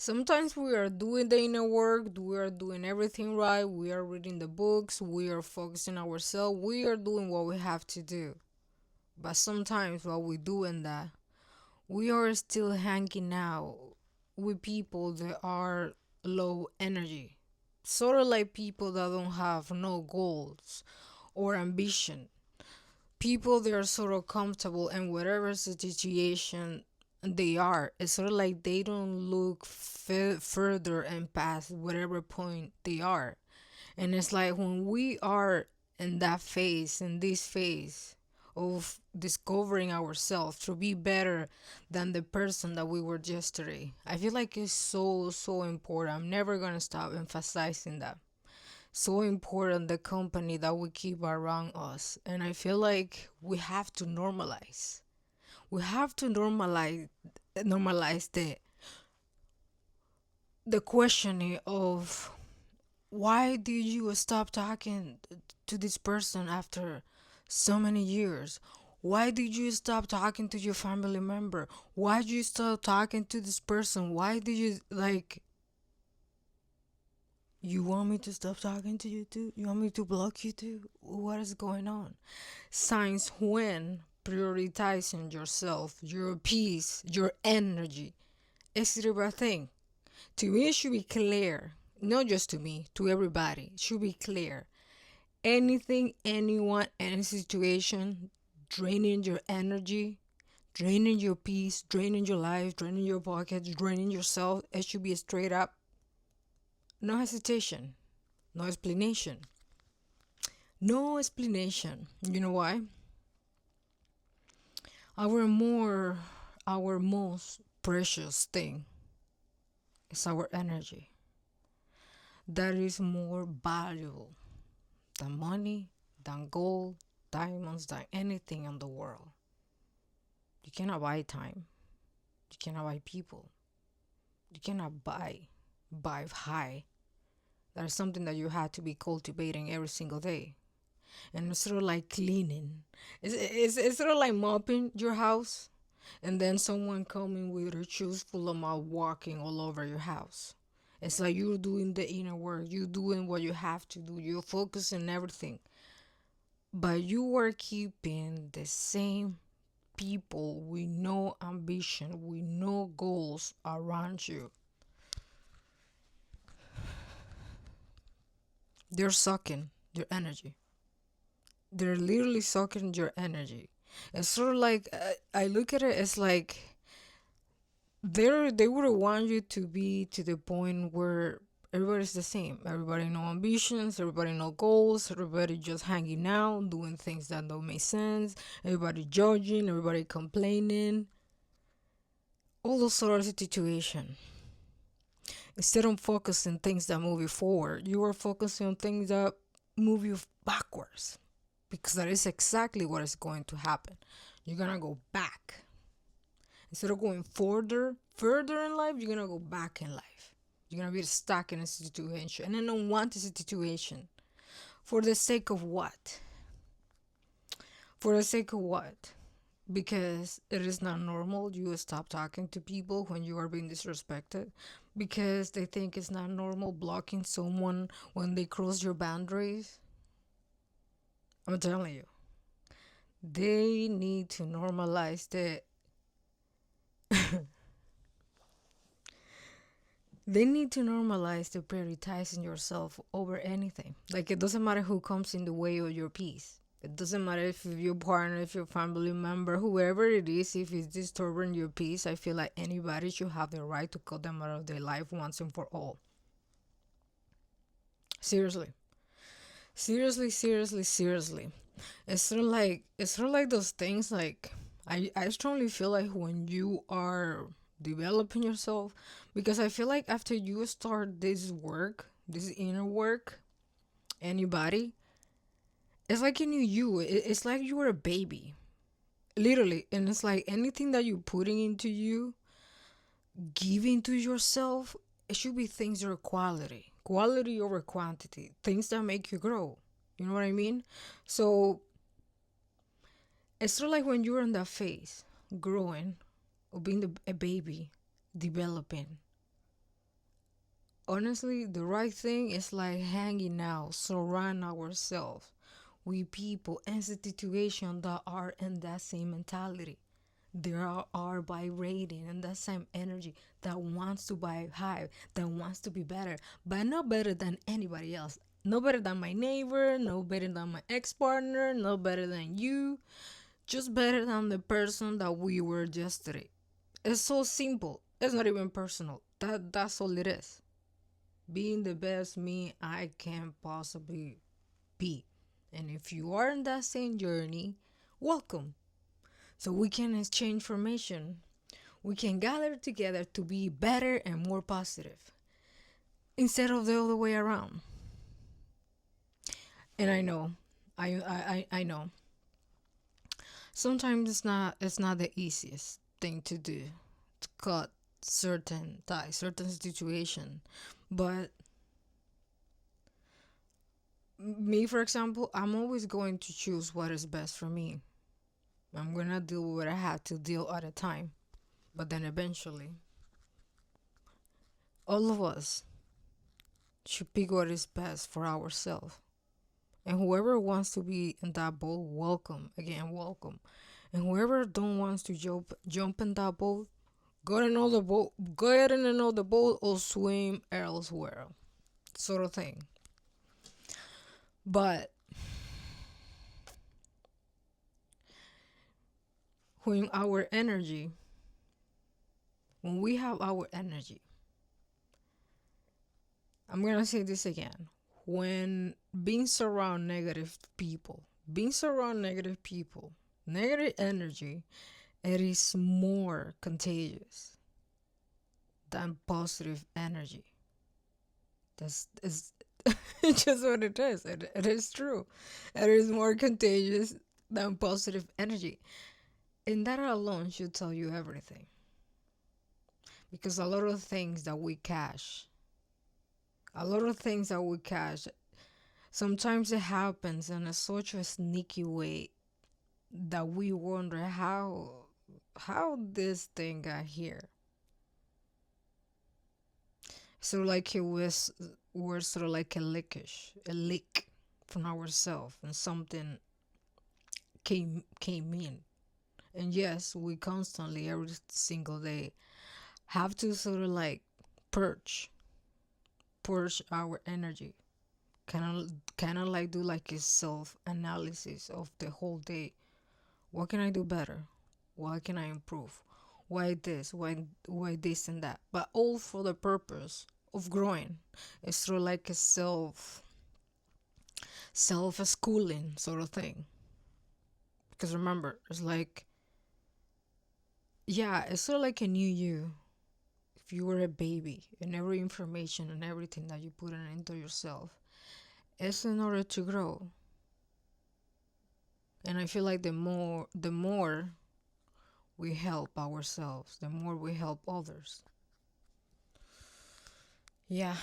Sometimes we are doing the inner work, we are doing everything right, we are reading the books, we are focusing ourselves, we are doing what we have to do. But sometimes while we're doing that, we are still hanging out with people that are low energy. Sort of like people that don't have no goals or ambition. People that are sort of comfortable in whatever situation they are. It's sort of like they don't look further and past whatever point they are. And it's like when we are in that phase, in this phase of discovering ourselves to be better than the person that we were yesterday, I feel like it's so, so important. I'm never going to stop emphasizing that. So important the company that we keep around us. And I feel like we have to normalize. We have to normalize the questioning of why did you stop talking to this person after so many years? Why did you stop talking to your family member? Why did you stop talking to this person? Why did you like you want me to stop talking to you too? You want me to block you too? What is going on? Signs when prioritizing yourself, your peace, your energy is the right thing. To me, it should be clear. Not just to me, to everybody. It should be clear. Anything, anyone, any situation draining your energy, draining your peace, draining your life, draining your pockets, draining yourself, it should be straight up. No hesitation, no explanation. No explanation. You know why? Our more, our most precious thing is our energy. That is more valuable than money, than gold, diamonds, than anything in the world. You cannot buy time. You cannot buy people. You cannot buy high. That is something that you have to be cultivating every single day. And it's sort of like cleaning. It's sort of like mopping your house and then someone coming with their shoes full of mud walking all over your house. It's like you're doing the inner work. You're doing what you have to do. You're focusing everything. But you are keeping the same people with no ambition, with no goals around you. They're sucking your energy. They're literally sucking your energy. It's sort of like I look at it as like they would want you to be to the point where everybody's the same. Everybody no ambitions, everybody no goals, everybody just hanging out, doing things that don't make sense, everybody judging, everybody complaining, all those sort of situation. Instead of focusing things that move you forward, you are focusing on things that move you backwards. Because that is exactly what is going to happen. You're gonna go back. Instead of going further in life, you're gonna go back in life. You're gonna be stuck in a situation and I don't want this situation. For the sake of what? For the sake of what? Because it is not normal you stop talking to people when you are being disrespected. Because they think it's not normal blocking someone when they cross your boundaries. I'm telling you, they need to normalize the they need to normalize the prioritizing yourself over anything. Like it doesn't matter who comes in the way of your peace. It doesn't matter if your partner, if your family member, whoever it is, if it's disturbing your peace, I feel like anybody should have the right to cut them out of their life once and for all. Seriously. Seriously. It's sort of like those things like I strongly feel like when you are developing yourself because I feel like after you start this work, this inner work, anybody, it's like you knew you. It's like you were a baby. Literally. And it's like anything that you're putting into you, giving to yourself, it should be things that are quality. Quality over quantity. Things that make you grow. You know what I mean? So it's sort of like when you're in that phase, growing, or being a baby, developing. Honestly, the right thing is like hanging out, surround ourselves with people and situations that are in that same mentality. They are vibrating in that same energy that wants to buy high, that wants to be better, but not better than anybody else. No better than my neighbor, no better than my ex partner, no better than you, just better than the person that we were yesterday. It's so simple. It's not even personal. That's all it is. Being the best me I can possibly be. And if you are in that same journey, welcome. So we can exchange information. We can gather together to be better and more positive instead of the other way around. And I know, I know. Sometimes it's not the easiest thing to do to cut certain ties, certain situation. But me, for example, I'm always going to choose what is best for me. I'm gonna deal with what I have to deal at a time. But then eventually, all of us should pick what is best for ourselves. And whoever wants to be in that boat, welcome. Again, welcome. And whoever don't wants to jump in that boat, go in another boat, get in another boat or swim elsewhere. Sort of thing. But when our energy, when we have our energy, I'm gonna say this again. When being surround negative people, negative energy, it is more contagious than positive energy. That's is just what it is. It is true. It is more contagious than positive energy. And that alone should tell you everything. Because a lot of things that we catch, sometimes it happens in a such a sneaky way that we wonder how this thing got here. So like it was we're sort of like a leak from ourselves, and something came in. And yes, we constantly every single day have to sort of like purge purge our energy. Kind of like do like a self analysis of the whole day. What can I do better? What can I improve? Why this? Why this and that? But all for the purpose of growing. It's sort of like a self schooling sort of thing. Because remember, it's like, yeah, it's sort of like a new you. If you were a baby, and every information and everything that you put in into yourself is in order to grow. And I feel like the more we help ourselves, the more we help others. Yeah,